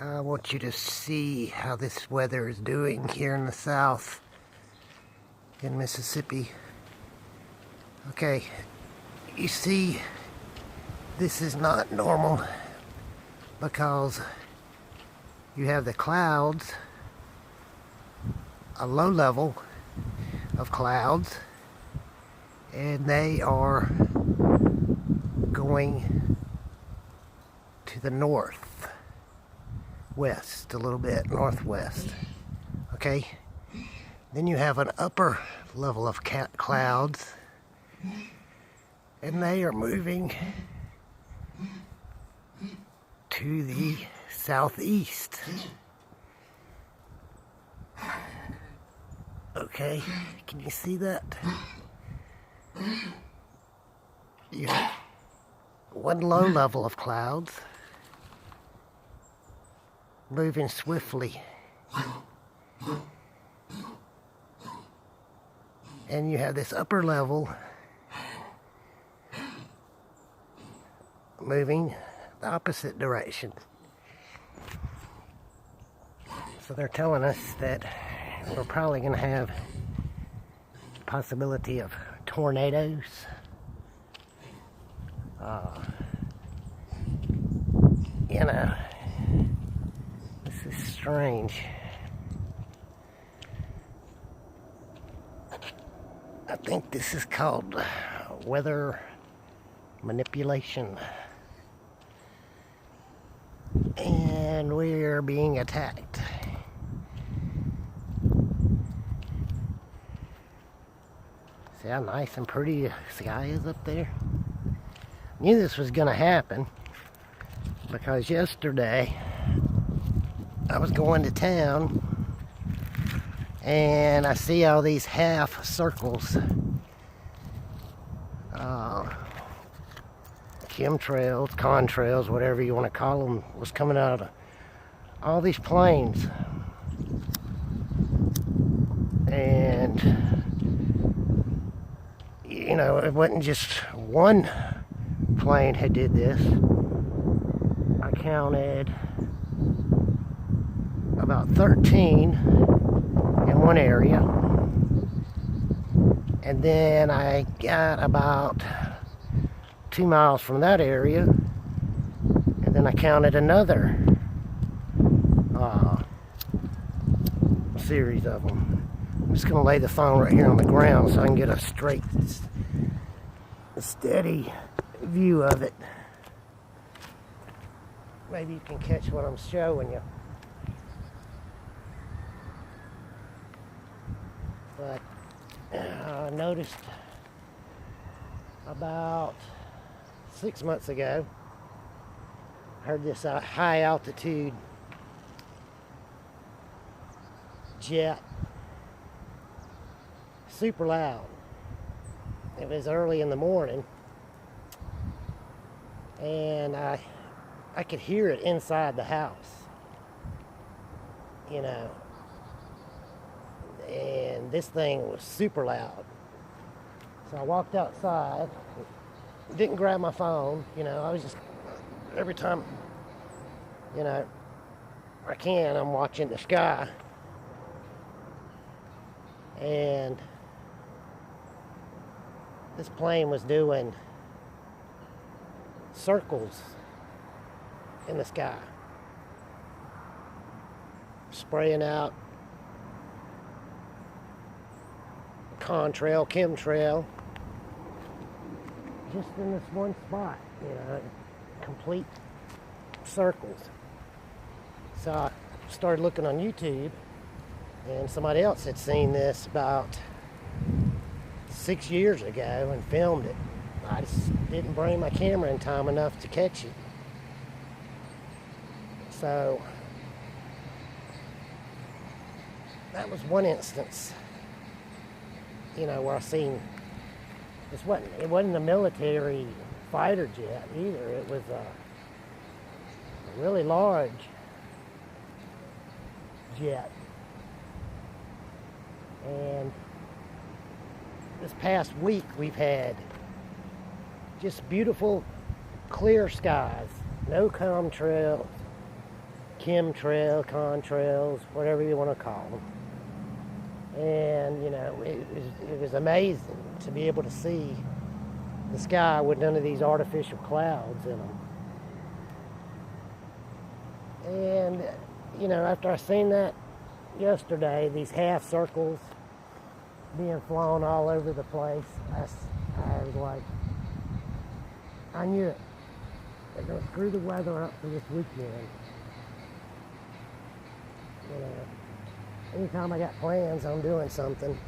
I want you to see how this weather is doing here in the south in Mississippi. Okay, you see, this is not normal because you have the clouds, a low level of clouds, and they are going to the northwest a little bit, northwest. Okay, then you have an upper level of clouds, and they are moving to the southeast. Okay, can you see that? You have one low level of clouds moving swiftly, and you have this upper level moving the opposite direction. So they're telling us that we're probably going to have the possibility of tornadoes. You know, this is strange. I think this is called weather manipulation. And we're being attacked. See how nice and pretty the sky is up there? Knew this was gonna happen because yesterday I was going to town and I see all these half circles, chemtrails, contrails, whatever you want to call them, was coming out of all these planes. And you know, it wasn't just one plane had did this. I counted about 13 in one area, and then I got about 2 miles from that area, and then I counted another series of them. I'm just going to lay the phone right here on the ground so I can get a straight, steady view of it. Maybe you can catch what I'm showing you. But I noticed about 6 months ago, I heard this high altitude jet, super loud. It was early in the morning, and I could hear it inside the house, you know, and this thing was super loud. So I walked outside, didn't grab my phone, you know, I was just, every time, you know, I can, I'm watching the sky, and this plane was doing circles in the sky, spraying out contrail, chemtrail, just in this one spot, you know, complete circles. So I started looking on YouTube, and somebody else had seen this about 6 years ago and filmed it. I just didn't bring my camera in time enough to catch it. So that was one instance, you know, where I seen this. It wasn't a military fighter jet either. It was a really large jet. And this past week we've had just beautiful clear skies, no contrails, chemtrail, contrails, whatever you want to call them. And, you know, it was amazing to be able to see the sky with none of these artificial clouds in them. And, you know, after I seen that yesterday, these half circles being flown all over the place, I was like, I knew it. They're going to screw the weather up for this weekend. You know, anytime I got plans on doing something,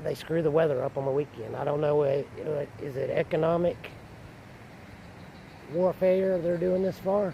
they screw the weather up on the weekend. I don't know, is it economic warfare they're doing this for?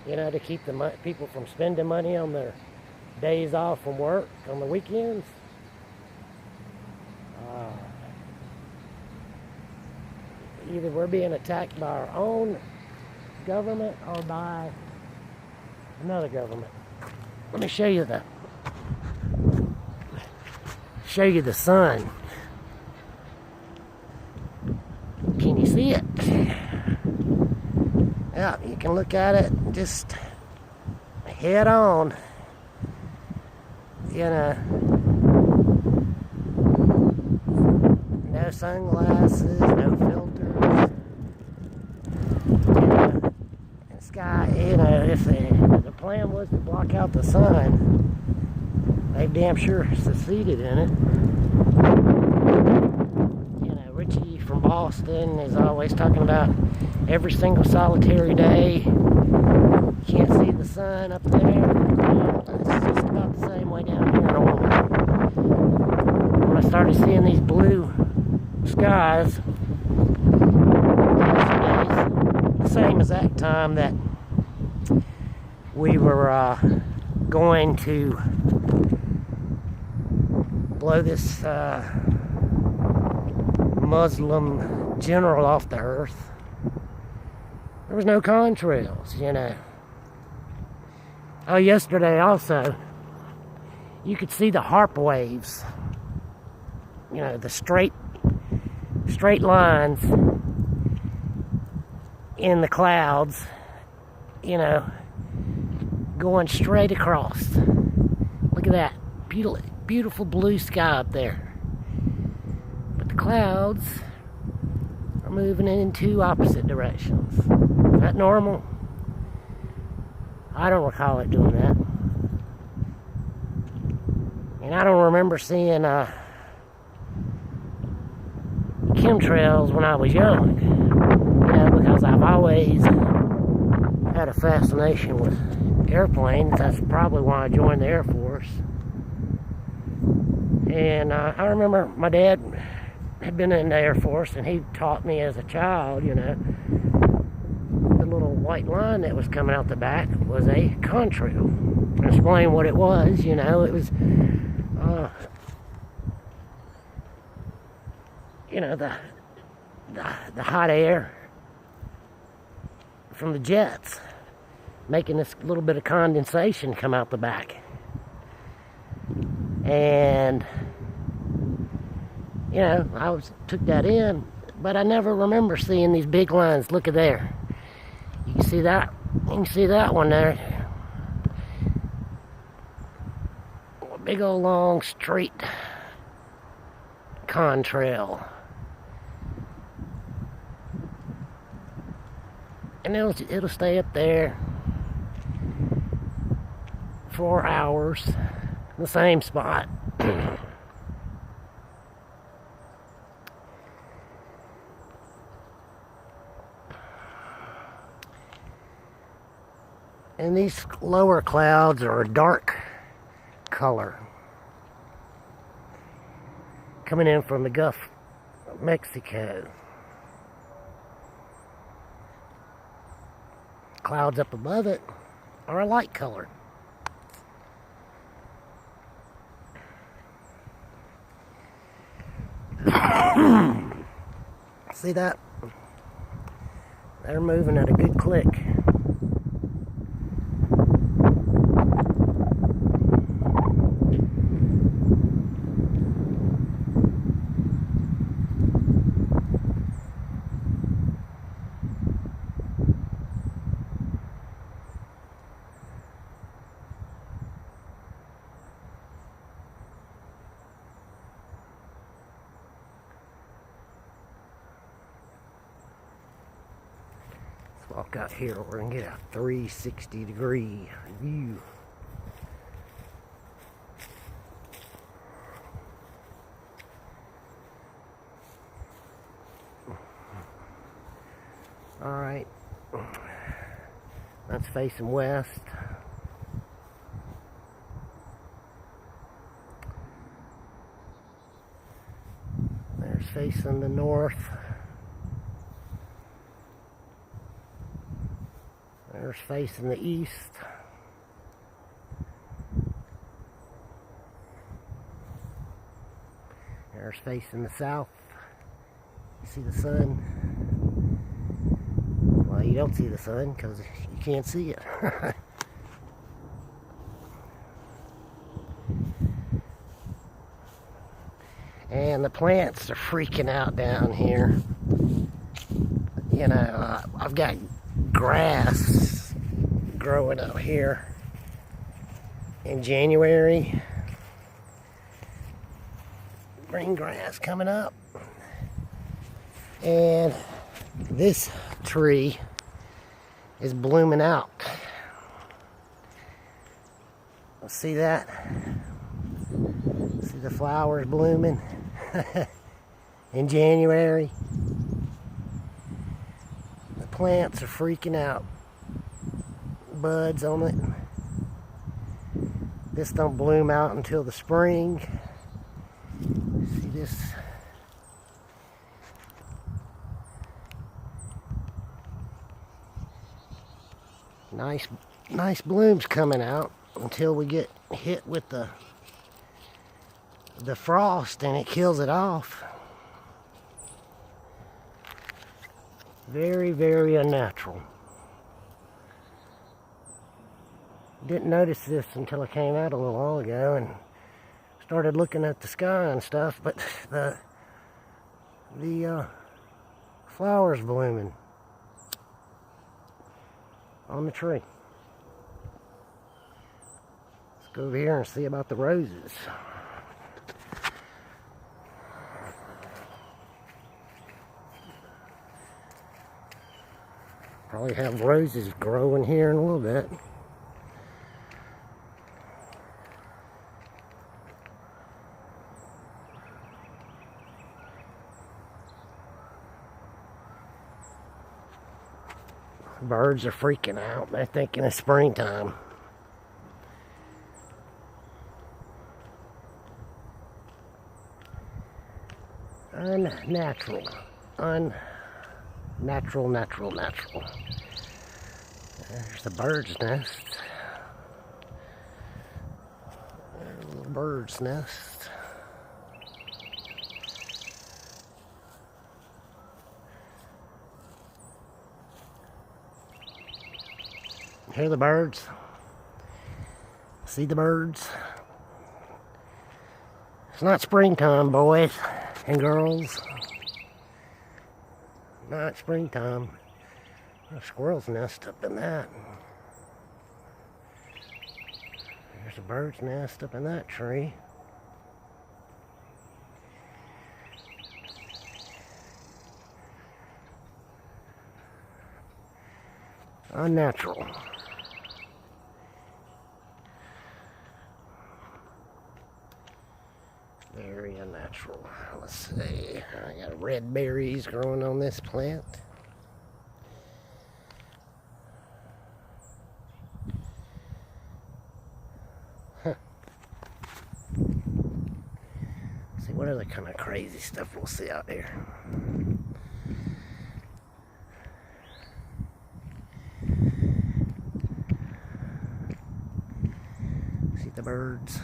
You know, to keep the people from spending money on their days off from work on the weekends? Either we're being attacked by our own government or by another government. Let me show you the sun. Can you see it? Yeah, you can look at it just head on. You know, no sunglasses, no filters. You know, and sky, you know, if the plan was to block out the sun, they've damn sure succeeded in it. You know, Richie from Boston is always talking about every single solitary day. You can't see the sun up there. Well, it's just about the same way down here normally. When I started seeing these blue skies, the same exact time that we were going to blow this Muslim general off the earth, there was no contrails, you know. Oh, yesterday also, you could see the harp waves, you know, the straight lines in the clouds, you know, going straight across. Look at that, beautiful blue sky up there. But the clouds are moving in two opposite directions. Is that normal? I don't recall it doing that. And I don't remember seeing chemtrails when I was young. You know, because I've always had a fascination with airplanes. That's probably why I joined the Air Force. And I remember my dad had been in the Air Force, and he taught me as a child, you know, the little white line that was coming out the back was a contrail. And explain what it was, you know, it was, you know, the hot air from the jets making this little bit of condensation come out the back. And, you know, I took that in, but I never remember seeing these big lines. Look at there. You can see that. You can see that one there. A big old long straight contrail. And it'll stay up there 4 hours, the same spot. And these lower clouds are a dark color coming in from the Gulf of Mexico. Clouds up above it are a light color. See that? They're moving at a good click. Walk out here, we're gonna get a 360-degree view. Alright, that's facing west. There's facing the north. There's facing the east. There's facing the south. You see the sun? Well, you don't see the sun because you can't see it. And the plants are freaking out down here. You know, I've got grass growing up here in January. Green grass coming up. And this tree is blooming out. See that? See the flowers blooming in January. The plants are freaking out. Buds on it. This don't bloom out until the spring. See this? Nice blooms coming out until we get hit with the frost and it kills it off. Very, very unnatural. Didn't notice this until I came out a little while ago and started looking at the sky and stuff, but the flowers blooming on the tree. Let's go over here and see about the roses. Probably have roses growing here in a little bit. Birds are freaking out. They're thinking it's springtime. Unnatural. Natural. There's the bird's nest. There's a little bird's nest. Hear the birds? See the birds? It's not springtime, boys and girls. Not springtime. There's a squirrel's nest up in that. There's a bird's nest up in that tree. Unnatural. Very unnatural. Let's see. I got red berries growing on this plant. Huh. See what other kind of crazy stuff we'll see out there. See the birds.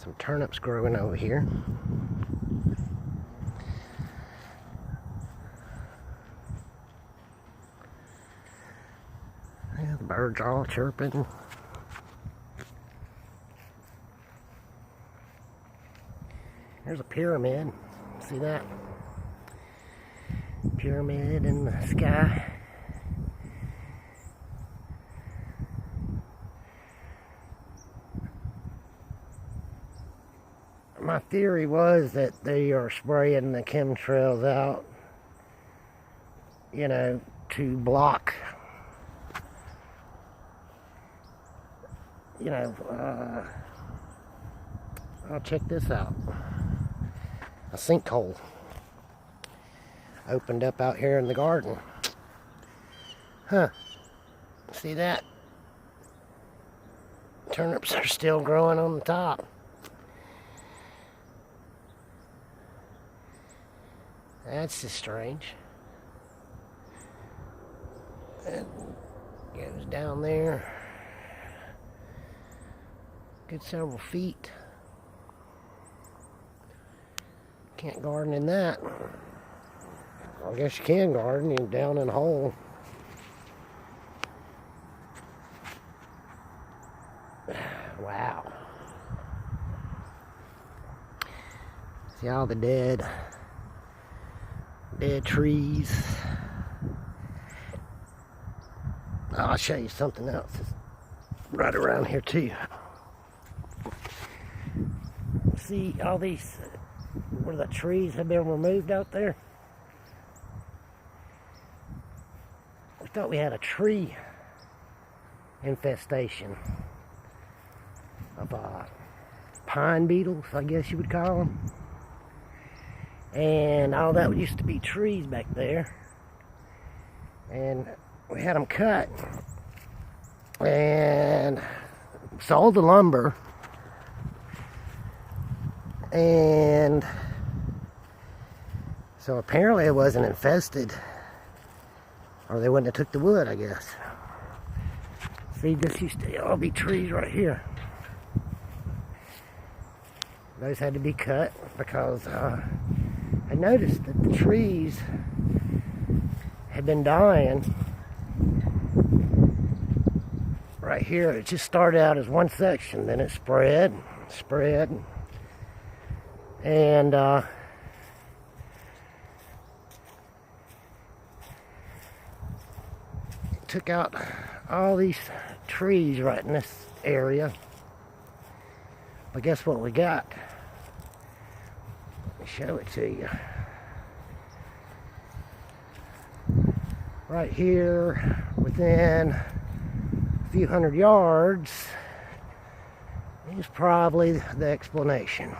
Some turnips growing over here. Yeah, the birds are all chirping. There's a pyramid. See that? Pyramid in the sky. my theory was that they are spraying the chemtrails out, you know, to block, you know, I'll check this out. A sinkhole opened up out here in the garden. Huh. See that? Turnips are still growing on the top. That's just strange. It goes down there. Good several feet. Can't garden in that. I guess you can garden. You're down in a hole. Wow. See all the dead trees. I'll show you something else. It's right around here too. See all these, where the trees have been removed out there? We thought we had a tree infestation of pine beetles, I guess you would call them. And all that used to be trees back there. And we had them cut and sold the lumber. And so apparently it wasn't infested, or they wouldn't have took the wood, I guess. See, this used to all be trees right here. Those had to be cut because I noticed that the trees had been dying. Right here, it just started out as one section, then it spread, and took out all these trees right in this area. But guess what we got? Let me show it to you. Right here, within a few hundred yards, is probably the explanation.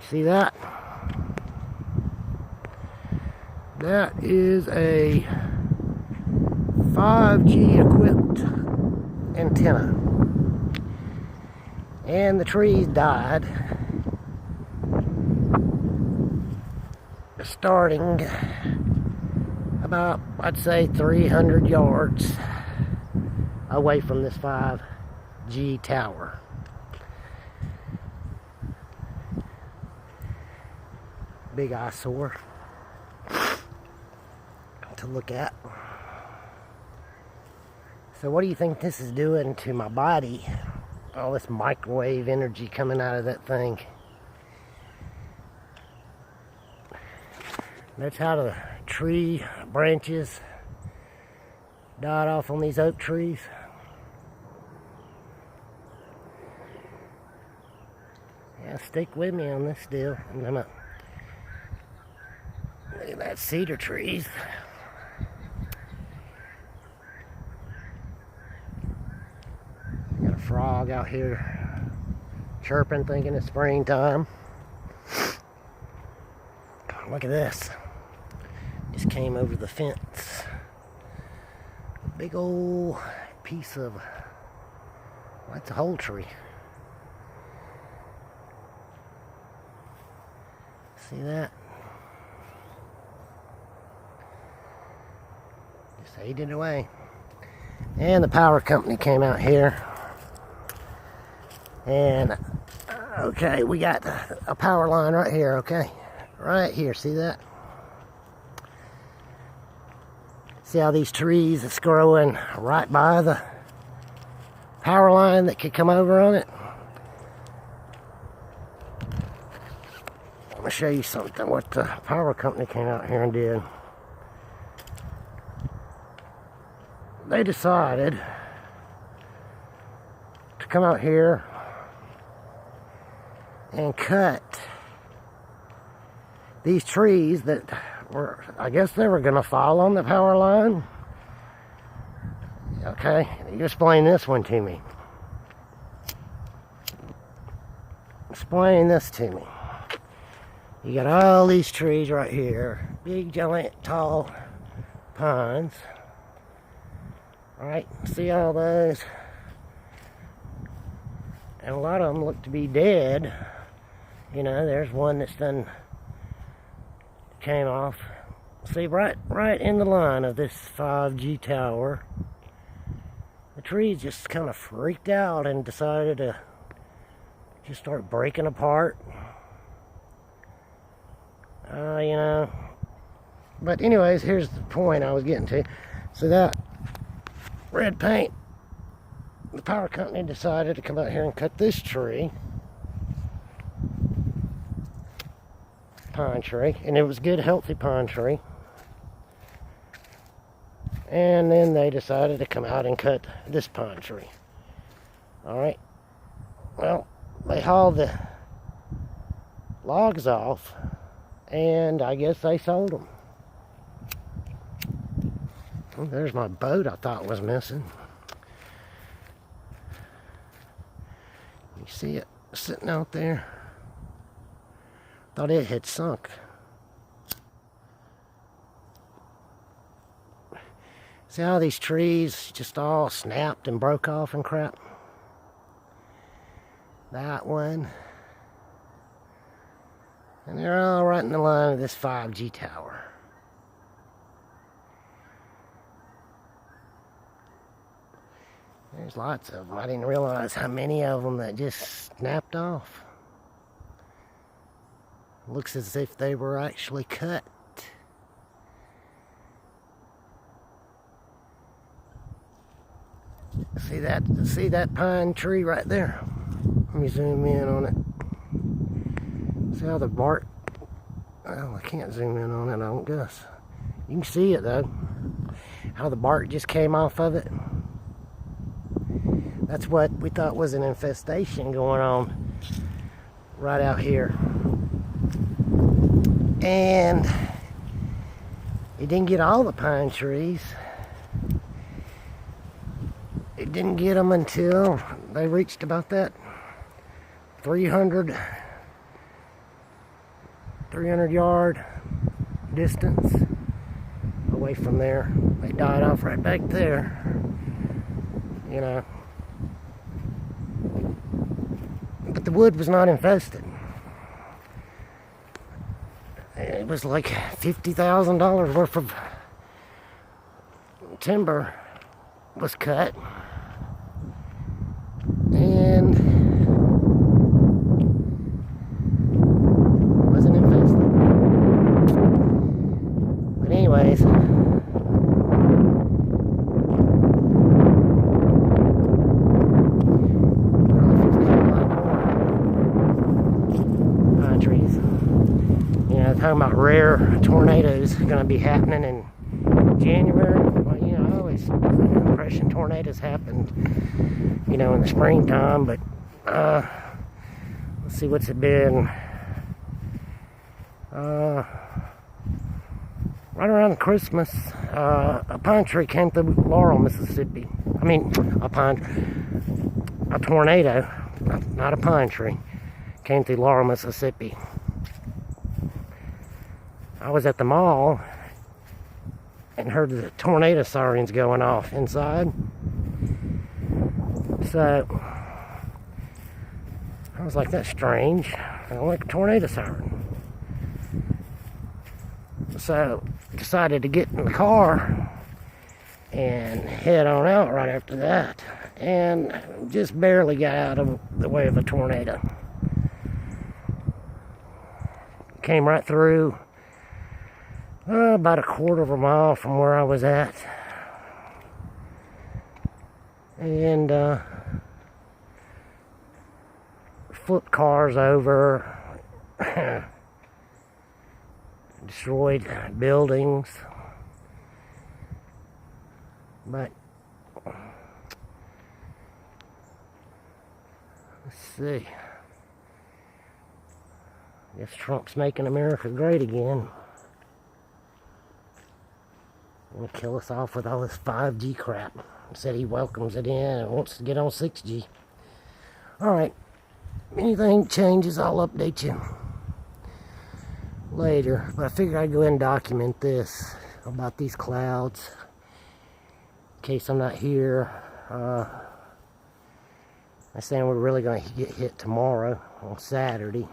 See that? That is a 5G equipped antenna. And the trees died starting about, I'd say, 300 yards away from this 5G tower. Big eyesore to look at. So what do you think this is doing to my body? All this microwave energy coming out of that thing. That's how the tree branches died off on these oak trees. Yeah, stick with me on this deal. Look at that cedar trees. Got a frog out here chirping, thinking it's springtime. Look at this. Just came over the fence. A big old piece of, well, that's a whole tree. See that? Just ate it away. And the power company came out here. And, okay, we got a power line right here, okay? Right here, see that? See how these trees that's growing right by the power line that could come over on it? I'm going to show you something, what the power company came out here and did. They decided to come out here and cut these trees that were, I guess they were going to fall on the power line. Okay, you explain this one to me. Explain this to me. You got all these trees right here, big, giant, tall pines. Right, see all those? And a lot of them look to be dead. You know, there's one that's done came off. See, right in the line of this 5G tower, the trees just kind of freaked out and decided to just start breaking apart. You know. But anyways, here's the point I was getting to. So that red paint, the power company decided to come out here and cut this tree, pine tree, and it was a good, healthy pine tree. And then they decided to come out and cut this pine tree. Alright, well, they hauled the logs off, and I guess they sold them. Oh, there's my boat I thought was missing. You see it sitting out there? Thought it had sunk. See how these trees just all snapped and broke off and crap? That one. And they're all right in the line of this 5G tower. There's lots of them. I didn't realize how many of them that just snapped off. Looks as if they were actually cut. See that pine tree right there? Let me zoom in on it. See how the bark, well, I can't zoom in on it, I don't guess. You can see it though. How the bark just came off of it. That's what we thought was an infestation going on right out here. And it didn't get all the pine trees. It didn't get them until they reached about that 300 yard distance away from there. They died off right back there, you know. But the wood was not infested. It was like $50,000 worth of timber was cut. And wasn't infested. But anyways, pine trees. You know, talking about rare tornadoes going to be happening in January. Well, you know, I always had the impression tornadoes happened, you know, in the springtime, but let's see, what's it been? Right around Christmas, a pine tree came through Laurel, Mississippi. I mean, a tornado, not a pine tree, came through Laurel, Mississippi. I was at the mall and heard the tornado sirens going off inside. So I was like, that's strange. I don't like a tornado siren. So decided to get in the car and head on out right after that, and just barely got out of the way of a tornado. Came right through about a quarter of a mile from where I was at, and flipped cars over, destroyed buildings. But let's see, Guess Trump's making America great again. Gonna kill us off with all this 5G crap. Said he welcomes it in and wants to get on 6G. Alright. Anything changes, I'll update you later. But I figured I'd go ahead and document this about these clouds. In case I'm not here. I'm saying we're really going to get hit tomorrow on Saturday.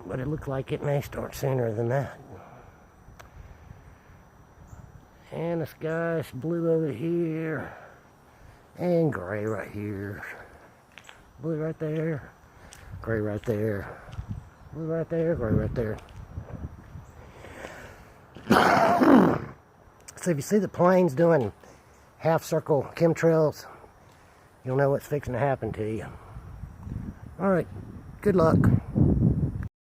But it looks like it may start sooner than that. And the sky's blue over here. And gray right here. Blue right there. Gray right there. Blue right there. Gray right there. So if you see the planes doing half circle chemtrails, you'll know what's fixing to happen to you. Alright, good luck.